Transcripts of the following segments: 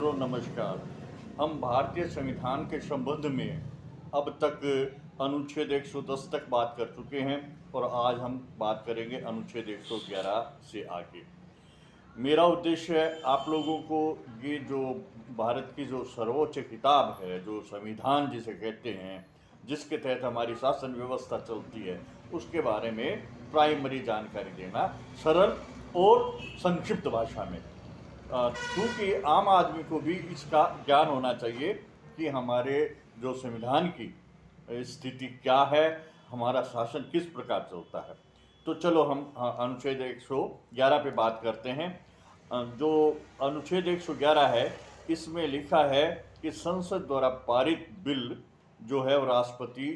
मित्रों नमस्कार। हम भारतीय संविधान के संबंध में अब तक अनुच्छेद 110 तक बात कर चुके हैं और आज हम बात करेंगे अनुच्छेद 111 से आगे। मेरा उद्देश्य है आप लोगों को ये जो भारत की जो सर्वोच्च किताब है, जो संविधान जिसे कहते हैं, जिसके तहत हमारी शासन व्यवस्था चलती है, उसके बारे में प्राइमरी जानकारी देना, सरल और संक्षिप्त भाषा में। क्योंकि आम आदमी को भी इसका ज्ञान होना चाहिए कि हमारे जो संविधान की स्थिति क्या है, हमारा शासन किस प्रकार चलता है। तो चलो हम अनुच्छेद 111 पे बात करते हैं। जो अनुच्छेद 111 है, इसमें लिखा है कि संसद द्वारा पारित बिल जो है वो राष्ट्रपति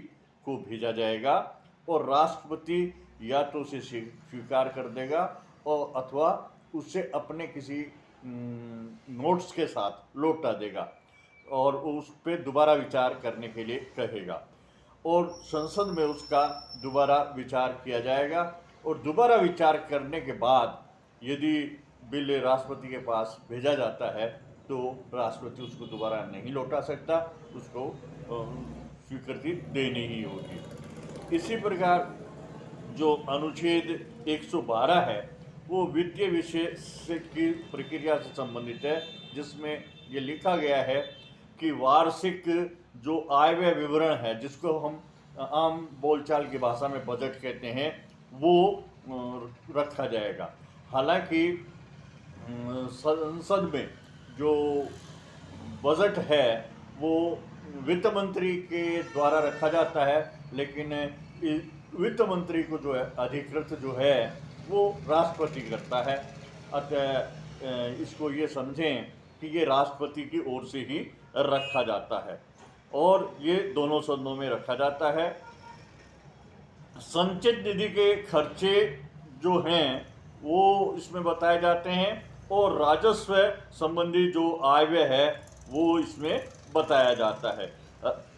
को भेजा जाएगा और राष्ट्रपति या तो उसे स्वीकार कर देगा और अथवा उससे अपने किसी नोट्स के साथ लौटा देगा और उस पर दोबारा विचार करने के लिए कहेगा और संसद में उसका दोबारा विचार किया जाएगा और दोबारा विचार करने के बाद यदि बिल राष्ट्रपति के पास भेजा जाता है तो राष्ट्रपति उसको दोबारा नहीं लौटा सकता, उसको स्वीकृति देनी ही होगी। इसी प्रकार जो अनुच्छेद 112 है वो वित्तीय विषय की प्रक्रिया से संबंधित है, जिसमें ये लिखा गया है कि वार्षिक जो आय व्यय विवरण है, जिसको हम आम बोलचाल की भाषा में बजट कहते हैं, वो रखा जाएगा। हालांकि संसद में जो बजट है वो वित्त मंत्री के द्वारा रखा जाता है, लेकिन वित्त मंत्री को जो है अधिकृत जो है वो राष्ट्रपति करता है। अतः इसको ये समझें कि ये राष्ट्रपति की ओर से ही रखा जाता है और ये दोनों सदनों में रखा जाता है। संचित निधि के खर्चे जो हैं वो इसमें बताए जाते हैं और राजस्व संबंधी जो आय व्यय है वो इसमें बताया जाता है।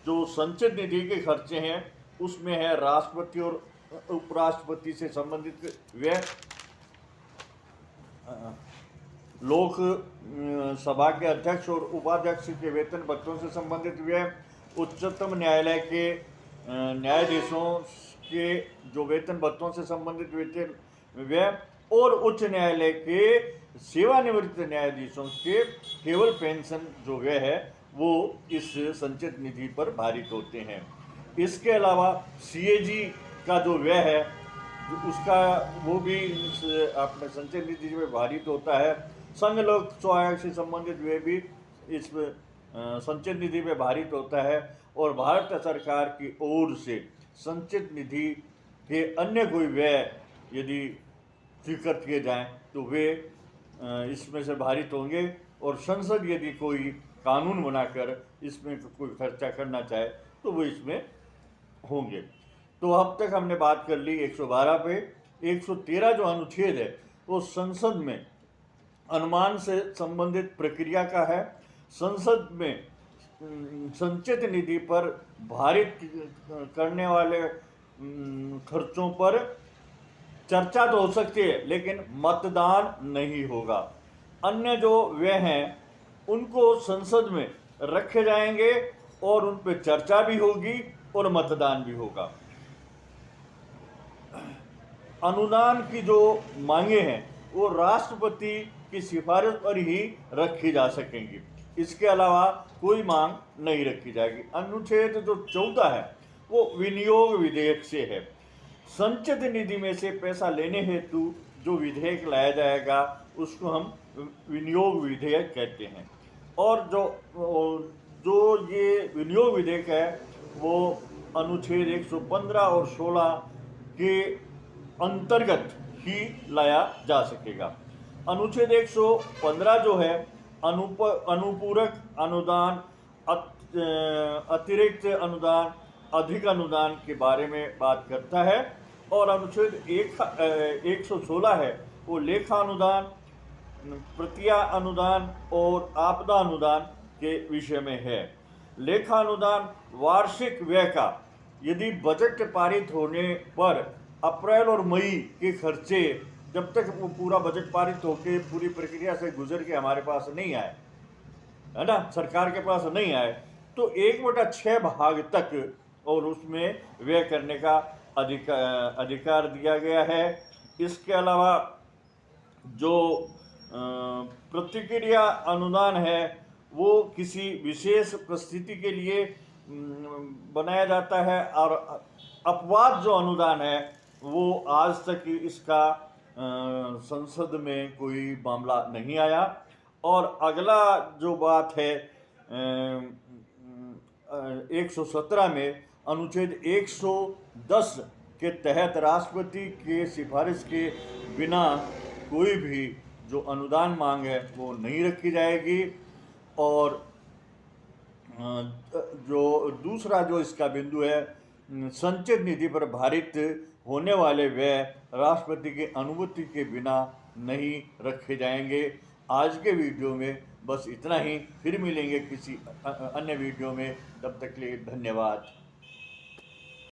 जो संचित निधि के खर्चे हैं उसमें है राष्ट्रपति और उपराष्ट्रपति से संबंधित व्यय, लोक सभा के अध्यक्ष और उपाध्यक्ष के वेतन भत्तों से संबंधित व्यय, उच्चतम न्यायालय के न्यायाधीशों के जो वेतन भत्तों से संबंधित वेतन व्यय और उच्च न्यायालय के सेवानिवृत्त न्यायाधीशों के केवल पेंशन जो व्यय है वो इस संचित निधि पर भारित होते हैं। इसके अलावा सीएजी का जो व्यय है उसका वो भी अपने संचित निधि में भारित होता है। संघ लोक स्वायत्त से संबंधित व्यय भी इस संचित निधि में भारित होता है और भारत सरकार की ओर से संचित निधि के अन्य कोई व्यय यदि स्वीकृत किए जाएं तो वे इसमें से भारित होंगे और संसद यदि कोई कानून बनाकर इसमें कोई खर्चा करना चाहे तो वो इसमें होंगे। तो अब तक हमने बात कर ली 112 पे। 113 जो अनुच्छेद है वो संसद में अनुमान से संबंधित प्रक्रिया का है। संसद में संचित निधि पर भारित करने वाले खर्चों पर चर्चा तो हो सकती है लेकिन मतदान नहीं होगा। अन्य जो व्यय हैं उनको संसद में रखे जाएंगे और उन पर चर्चा भी होगी और मतदान भी होगा। अनुदान की जो मांगे हैं वो राष्ट्रपति की सिफारिश पर ही रखी जा सकेंगी, इसके अलावा कोई मांग नहीं रखी जाएगी। अनुच्छेद जो 14 है वो विनियोग विधेयक से है। संचित निधि में से पैसा लेने हेतु जो विधेयक लाया जाएगा उसको हम विनियोग विधेयक कहते हैं और जो ये विनियोग विधेयक है वो अनुच्छेद 115 और 16 के अंतर्गत ही लाया जा सकेगा। अनुच्छेद 115 जो है अनुपूरक अनुदान, अतिरिक्त अनुदान, अधिक अनुदान के बारे में बात करता है और अनुच्छेद 116 है वो लेखा अनुदान, प्रतिया अनुदान और आपदा अनुदान के विषय में है। लेखा अनुदान वार्षिक व्यय का यदि बजट पारित होने पर अप्रैल और मई के खर्चे जब तक वो पूरा बजट पारित होकर पूरी प्रक्रिया से गुजर के हमारे पास नहीं आए है ना, सरकार के पास नहीं आए तो 1/6 भाग तक और उसमें व्यय करने का अधिकार दिया गया है। इसके अलावा जो प्रतिक्रिया अनुदान है वो किसी विशेष परिस्थिति के लिए बनाया जाता है, और अपवाद जो अनुदान है वो आज तक इसका संसद में कोई मामला नहीं आया। और अगला जो बात है 117 में अनुच्छेद 110 के तहत राष्ट्रपति के सिफारिश के बिना कोई भी जो अनुदान मांग है वो नहीं रखी जाएगी। और जो दूसरा जो इसका बिंदु है, संचित निधि पर भारित होने वाले व्यय राष्ट्रपति की अनुमति के बिना नहीं रखे जाएंगे। आज के वीडियो में बस इतना ही, फिर मिलेंगे किसी अन्य वीडियो में, तब तक के लिए धन्यवाद।